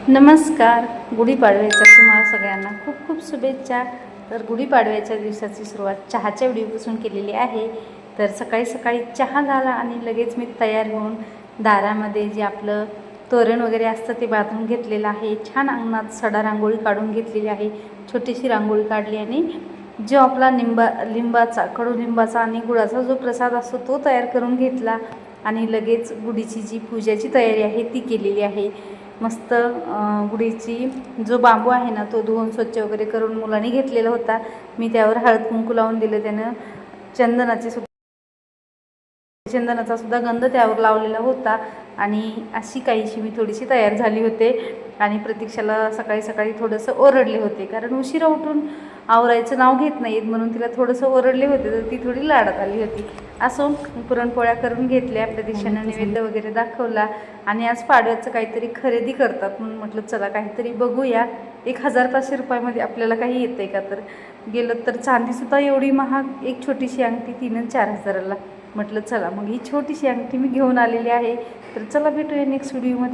नमस्कार. गुढीपाडव्याच्या तुम्हाला सगळ्यांना खूप खूप शुभेच्छा. तर गुढीपाडव्याच्या दिवसाची सुरुवात चहाच्या व्हिडिओपासून केलेली आहे. तर सकाळी सकाळी चहा झाला आणि लगेच मी तयार होऊन दारामध्ये जे आपलं तोरण वगैरे असतं ते बांधून घेतलेलं आहे. छान अंगणात सडा रांगोळी काढून घेतलेली आहे. छोटीशी रांगोळी काढली आणि जो आपला लिंबाचा कडुलिंबाचा आणि गुळाचा जो प्रसाद असतो तो तयार करून घेतला आणि लगेच गुढीची जी पूजाची तयारी आहे ती केलेली आहे. मस्त गुढीची जो बांबू आहे ना तो धुवून स्वच्छ वगैरे करून मुलांनी घेतलेला होता. मी त्यावर हळद कुंकू लावून दिलं. त्यानं चंदनाचा सुद्धा गंध त्यावर लावलेला होता आणि अशी काहीशी मी थोडीशी तयार झाली होते आणि प्रतीक्षाला सकाळी सकाळी थोडंसं ओरडले होते, कारण उशिरा उठून आवरायचं नाव घेत नाहीत म्हणून तिला थोडंसं ओरडले होते, तर ती थोडी लाडात आली होती. असो, पुरणपोळ्या करून घेतल्या, प्रतीक्षानं नैवेद्य वगैरे दाखवला आणि आज पाडव्याचं काहीतरी खरेदी करतात म्हणून म्हटलं चला काहीतरी बघूया. 1000-500 रुपयामध्ये आपल्याला काही येतं आहे का? तर गेलं तर चांदीसुद्धा एवढी महाग, एक छोटीशी अंगठी 3-4 हजाराला. म्हटलं चला मग ही छोटीशी अंगठी मी घेऊन आलेली आहे. तर चला भेटूया नेक्स्ट व्हिडिओमध्ये.